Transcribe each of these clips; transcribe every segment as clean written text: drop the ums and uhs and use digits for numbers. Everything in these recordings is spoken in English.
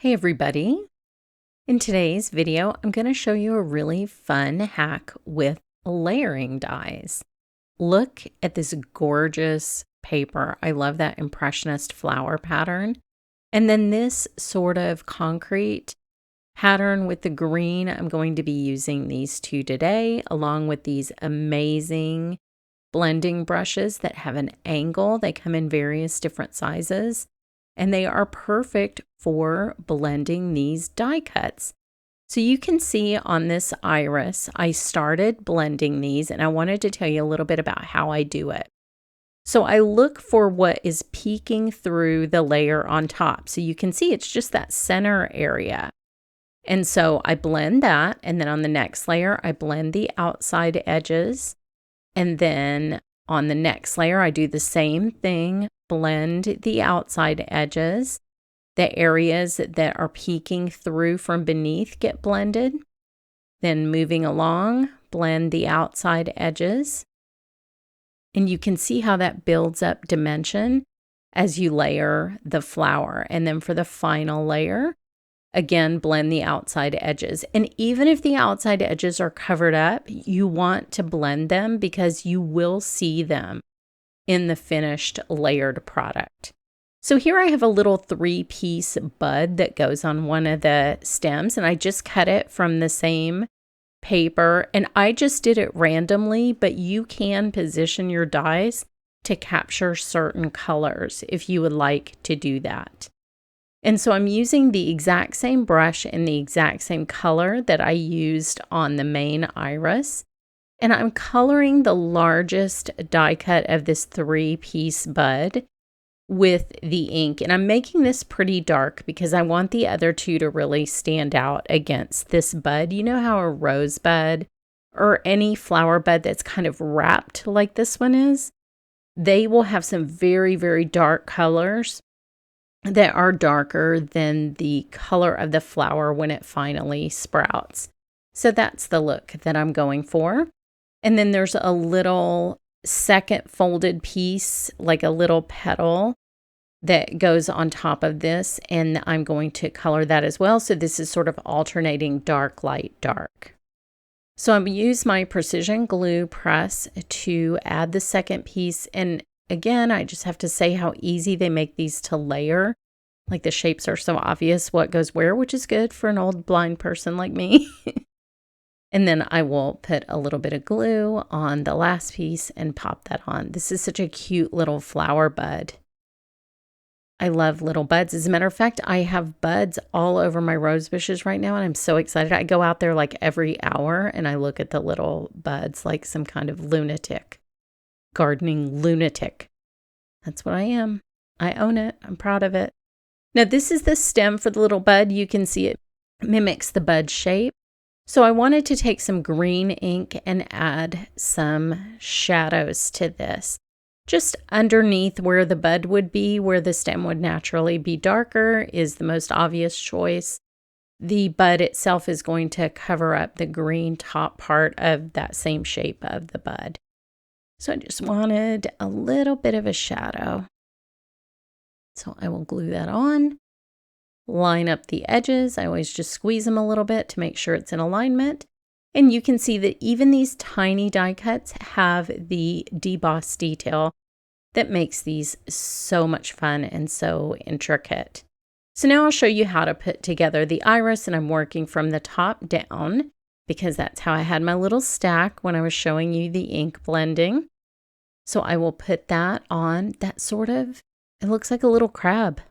Hey everybody! In today's video, I'm going to show you a really fun hack with layering dies. Look at this gorgeous paper. I love that Impressionist flower pattern. And then this sort of concrete pattern with the green. I'm going to be using these two today, along with these amazing blending brushes that have an angle. They come in various different sizes, and they are perfect for blending these die cuts. So you can see on this iris, I started blending these, and I wanted to tell you a little bit about how I do it. So I look for what is peeking through the layer on top. So you can see it's just that center area. And so I blend that, and then on the next layer, I blend the outside edges. And then on the next layer, I do the same thing, blend the outside edges. The areas that are peeking through from beneath get blended. Then moving along, blend the outside edges. And you can see how that builds up dimension as you layer the flower. And then for the final layer, again, blend the outside edges. And even if the outside edges are covered up, you want to blend them because you will see them in the finished layered product. So here I have a little 3-piece bud that goes on one of the stems, and I just cut it from the same paper, and I just did it randomly, but you can position your dies to capture certain colors if you would like to do that. And so I'm using the exact same brush and the exact same color that I used on the main iris. And I'm coloring the largest die cut of this 3-piece bud with the ink. And I'm making this pretty dark because I want the other two to really stand out against this bud. You know how a rosebud or any flower bud that's kind of wrapped like this one is? They will have some very, very dark colors that are darker than the color of the flower when it finally sprouts. So that's the look that I'm going for. And then there's a little second folded piece, like a little petal that goes on top of this, and I'm going to color that as well. So this is sort of alternating dark, light, dark. So I'm going to use my precision glue press to add the second piece, and again, I just have to say how easy they make these to layer. Like the shapes are so obvious what goes where, which is good for an old blind person like me. And then I will put a little bit of glue on the last piece and pop that on. This is such a cute little flower bud. I love little buds. As a matter of fact, I have buds all over my rose bushes right now, and I'm so excited. I go out there like every hour and I look at the little buds like some kind of lunatic. Gardening lunatic. That's what I am. I own it. I'm proud of it. Now this is the stem for the little bud. You can see it mimics the bud shape. So I wanted to take some green ink and add some shadows to this. Just underneath where the bud would be, where the stem would naturally be darker, is the most obvious choice. The bud itself is going to cover up the green top part of that same shape of the bud. So I just wanted a little bit of a shadow. So I will glue that on, line up the edges. I always just squeeze them a little bit to make sure it's in alignment. And you can see that even these tiny die cuts have the deboss detail that makes these so much fun and so intricate. So now I'll show you how to put together the iris, and I'm working from the top down because that's how I had my little stack when I was showing you the ink blending. So I will put that on. That sort of, it looks like a little crab.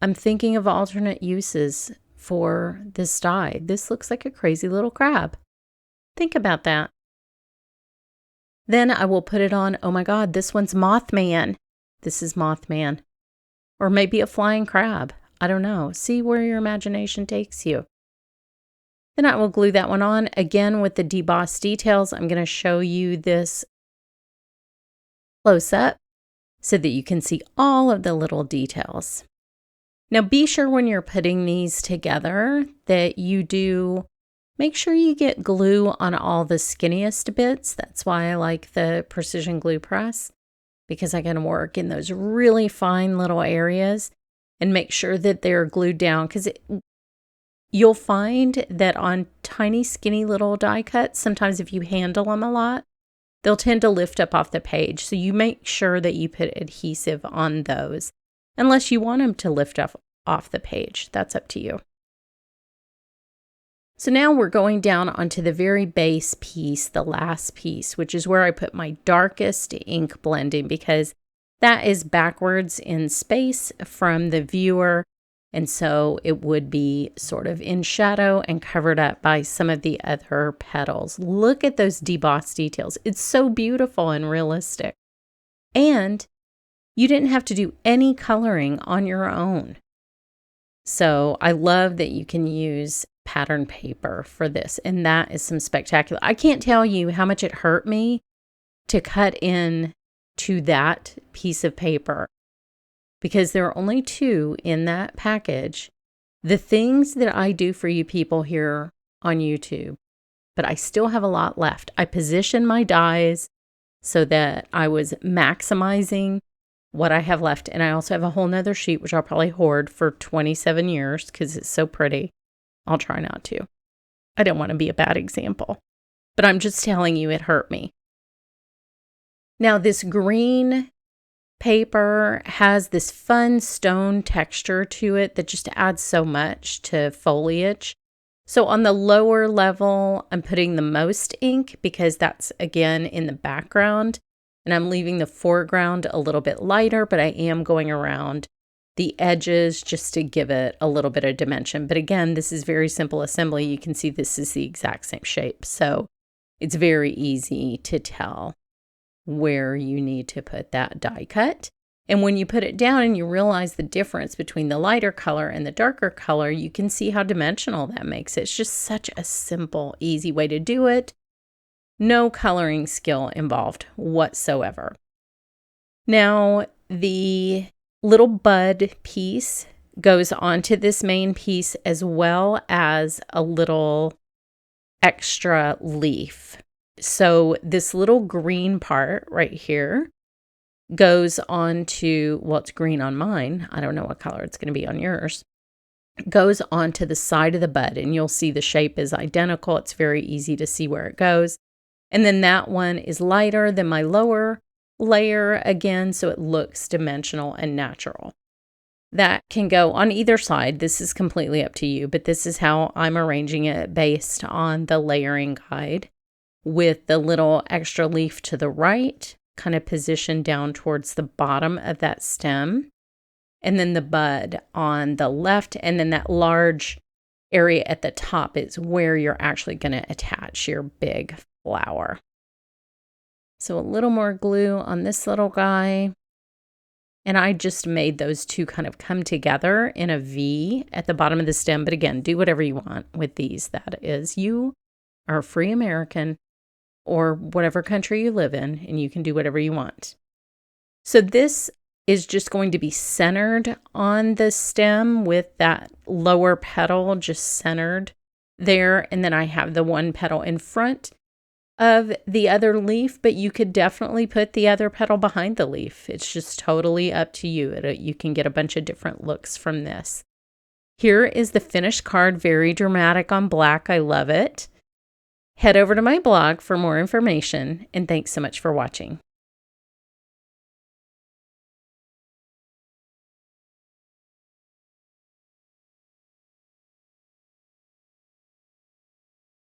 I'm thinking of alternate uses for this die. This looks like a crazy little crab. Think about that. Then I will put it on, oh my God, this one's Mothman. This is Mothman. Or maybe a flying crab. I don't know. See where your imagination takes you. Then I will glue that one on. Again, with the deboss details, I'm going to show you this close up so that you can see all of the little details. Now be sure when you're putting these together that you do make sure you get glue on all the skinniest bits. That's why I like the precision glue press, because I can work in those really fine little areas. and make sure that they're glued down, because you'll find that on tiny, skinny little die cuts, sometimes if you handle them a lot, they'll tend to lift up off the page. So you make sure that you put adhesive on those, unless you want them to lift up off the page. That's up to you. So now we're going down onto the very base piece, the last piece, which is where I put my darkest ink blending, because that is backwards in space from the viewer. And so it would be sort of in shadow and covered up by some of the other petals. Look at those debossed details. It's so beautiful and realistic. And you didn't have to do any coloring on your own. So I love that you can use pattern paper for this. And that is some spectacular. I can't tell you how much it hurt me to cut in to that piece of paper, because there are only 2 in that package. The things that I do for you people here on YouTube, but I still have a lot left. I position my dies so that I was maximizing what I have left. And I also have a whole nother sheet, which I'll probably hoard for 27 years because it's so pretty. I'll try not to. I don't want to be a bad example, but I'm just telling you it hurt me. Now this green paper has this fun stone texture to it that just adds so much to foliage. So on the lower level, I'm putting the most ink because that's, again, in the background. And I'm leaving the foreground a little bit lighter, but I am going around the edges just to give it a little bit of dimension. But again, this is very simple assembly. You can see this is the exact same shape. So it's very easy to tell where you need to put that die cut. And when you put it down and you realize the difference between the lighter color and the darker color, you can see how dimensional that makes it. It's just such a simple, easy way to do it. No coloring skill involved whatsoever. Now, the little bud piece goes onto this main piece, as well as a little extra leaf. So this little green part right here goes onto, well, it's green on mine. I don't know what color it's going to be on yours. Goes onto the side of the bud, and you'll see the shape is identical. It's very easy to see where it goes. And then that one is lighter than my lower layer again, so it looks dimensional and natural. That can go on either side. This is completely up to you, but this is how I'm arranging it based on the layering guide, with the little extra leaf to the right, kind of positioned down towards the bottom of that stem, and then the bud on the left, and then that large area at the top is where you're actually going to attach your big flower. So a little more glue on this little guy. And I just made those two kind of come together in a V at the bottom of the stem. But again, do whatever you want with these. That is, you are a free American or whatever country you live in, and you can do whatever you want. So this is just going to be centered on the stem with that lower petal just centered there. And then I have the one petal in front of the other leaf, but you could definitely put the other petal behind the leaf. It's just totally up to you. You can get a bunch of different looks from this. Here is the finished card, very dramatic on black. I love it. Head over to my blog for more information, and thanks so much for watching.